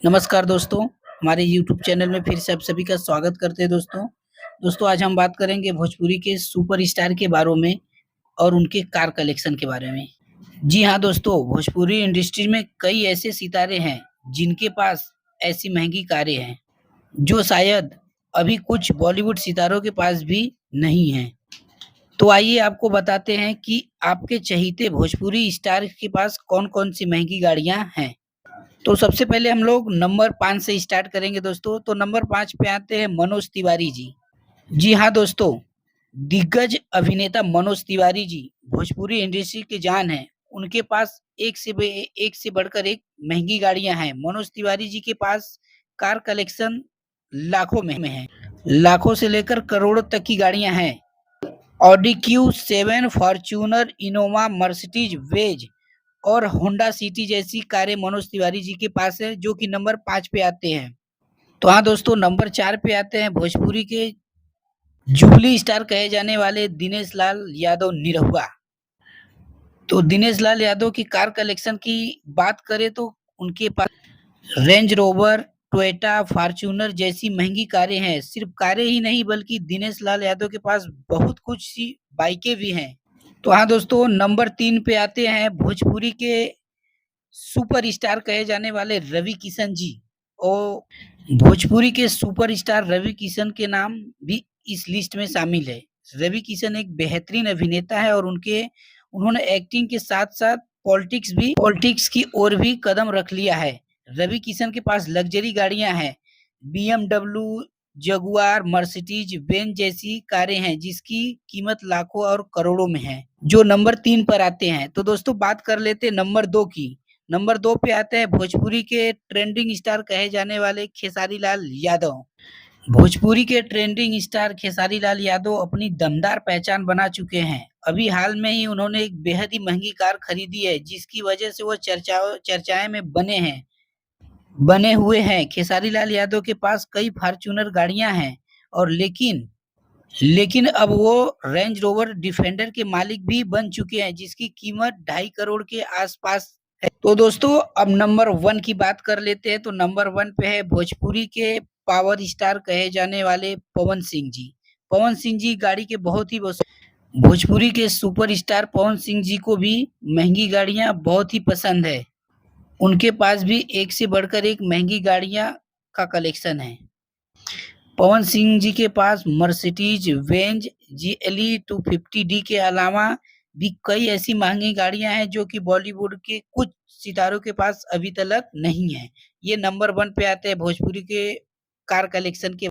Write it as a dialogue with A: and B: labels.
A: नमस्कार दोस्तों, हमारे यूट्यूब चैनल में फिर से आप सभी का स्वागत करते हैं दोस्तों। दोस्तों आज हम बात करेंगे भोजपुरी के सुपरस्टार के बारे में और उनके कार कलेक्शन के बारे में। जी हाँ दोस्तों, भोजपुरी इंडस्ट्री में कई ऐसे सितारे हैं जिनके पास ऐसी महंगी कारें हैं, जो शायद अभी कुछ बॉलीवुड सितारों के पास भी नहीं हैं। तो आइए आपको बताते हैं कि आपके चहेते भोजपुरी स्टार के पास कौन-कौन सी महंगी गाड़ियाँ हैं। तो सबसे पहले हम लोग नंबर 5 से स्टार्ट करेंगे दोस्तों। तो नंबर 5 पे आते हैं मनोज तिवारी जी। जी हाँ दोस्तों, दिग्गज अभिनेता मनोज तिवारी जी भोजपुरी इंडस्ट्री की जान हैं। उनके पास एक से बढ़कर एक महंगी गाड़ियां हैं। मनोज तिवारी जी के पास कार कलेक्शन लाखों में है। लाखों से लेकर करोड़ों तक की गाड़ियां हैं। Audi Q7, Fortuner, Innova, Mercedes वेज और होंडा सिटी जैसी कारें मनोज तिवारी जी के पास है, जो कि नंबर 5 पे आते हैं। तो हाँ दोस्तों, नंबर 4 पे आते हैं भोजपुरी के जुबली स्टार कहे जाने वाले दिनेश लाल यादव निरहुआ। तो दिनेश लाल यादव की कार कलेक्शन की बात करें तो उनके पास रेंज रोवर, टोयोटा, फॉर्च्यूनर जैसी महंगी कारें हैं। सिर्फ कारें ही नहीं बल्कि दिनेश लाल यादव के पास बहुत कुछ सी बाइकें भी हैं। तो हाँ दोस्तों, नंबर 3 पे आते हैं भोजपुरी के सुपरस्टार कहे जाने वाले रवि किशन जी। और भोजपुरी के सुपरस्टार रवि किशन के नाम भी इस लिस्ट में शामिल है। रवि किशन एक बेहतरीन अभिनेता है और उन्होंने एक्टिंग के साथ-साथ पॉलिटिक्स की ओर भी कदम रख लिया है। रवि किशन के पास लग्जरी गाड़ियां हैं। BMW, जगुआर, मर्सिडीज बेंज जैसी कारें हैं जिसकी कीमत लाखों और करोड़ों में है, जो नंबर 3 पर आते हैं। तो दोस्तों बात कर लेते हैं नंबर 2 की। नंबर 2 पे आते हैं भोजपुरी के ट्रेंडिंग स्टार कहे जाने वाले खेसारी लाल यादव। भोजपुरी के ट्रेंडिंग स्टार खेसारी लाल यादव अपनी दमदार पहचान बना चुके हैं। अभी हाल में ही उन्होंने एक बेहद ही महंगी कार खरीदी है, जिसकी वजह से वो चर्चाएं में बने हुए हैं। खेसारी लाल यादव के पास कई फॉर्च्यूनर गाड़ियां हैं और लेकिन अब वो रेंज रोवर डिफेंडर के मालिक भी बन चुके हैं, जिसकी कीमत 2.5 करोड़ के आसपास है। तो दोस्तों अब नंबर 1 की बात कर लेते हैं। तो नंबर 1 पे है भोजपुरी के पावर स्टार कहे जाने वाले पवन सिंह जी। पवन सिंह जी गाड़ी के बहुत ही भोजपुरी के सुपरस्टार पवन सिंह जी को भी महंगी गाड़ियां बहुत ही पसंद है। उनके पास भी एक से बढ़कर एक महंगी गाड़ियां का कलेक्शन है। पवन सिंह जी के पास मर्सिडीज वेंज GLE 250D के अलावा भी कई ऐसी महंगी गाड़ियां हैं जो कि बॉलीवुड के कुछ सितारों के पास अभी तक नहीं है। ये नंबर 1 पे आते हैं भोजपुरी के कार कलेक्शन के